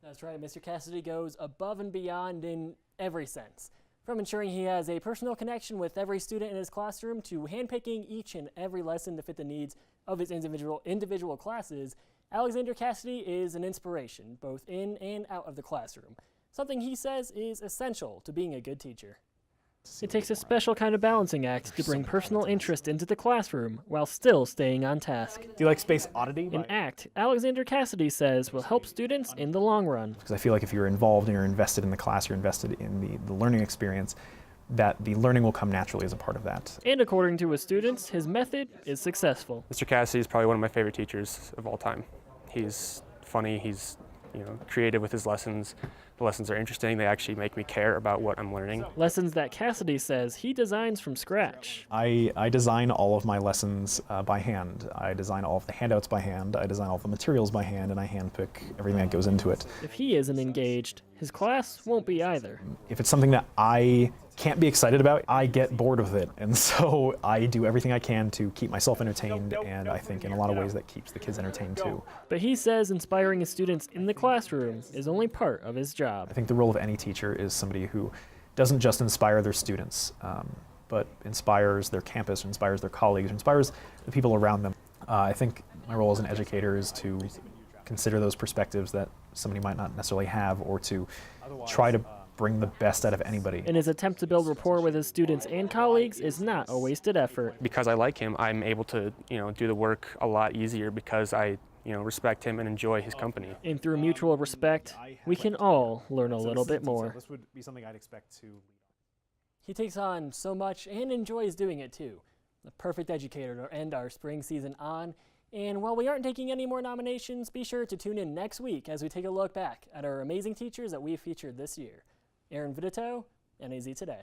That's right, Mr. Casady goes above and beyond in every sense. From ensuring he has a personal connection with every student in his classroom to handpicking each and every lesson to fit the needs of his individual classes, Alexander Casady is an inspiration, both in and out of the classroom, something he says is essential to being a good teacher. It takes a special kind of balancing act to bring personal interest into the classroom while still staying on task. Do you like Space Oddity? An act Alexander Casady says will help students in the long run. Because I feel like if you're involved and you're invested in the class, you're invested in the learning experience, that the learning will come naturally as a part of that. And according to his students, his method is successful. Mr. Casady is probably one of my favorite teachers of all time. He's funny, he's creative with his lessons. The lessons are interesting. They actually make me care about what I'm learning. Lessons that Casady says he designs from scratch. I design all of my lessons by hand. I design all of the handouts by hand. I design all of the materials by hand, and I handpick everything that goes into it. If he isn't engaged, his class won't be either. If it's something that I can't be excited about, I get bored with it. And so I do everything I can to keep myself entertained, and I think in a lot of ways that keeps the kids entertained too. But he says inspiring his students in the classroom is only part of his job. I think the role of any teacher is somebody who doesn't just inspire their students, but inspires their campus, inspires their colleagues, inspires the people around them. I think my role as an educator is to consider those perspectives that somebody might not necessarily have, or to try to bring the best out of anybody. And his attempt to build rapport with his students and colleagues is not a wasted effort. Because I like him, I'm able to do the work a lot easier because I respect him and enjoy his company. And through mutual respect, we can all learn a little bit more. This would be something I'd expect to. He takes on so much and enjoys doing it too. The perfect educator to end our spring season on. And while we aren't taking any more nominations, be sure to tune in next week as we take a look back at our amazing teachers that we've featured this year. Aaron Vidito, NAZ Today.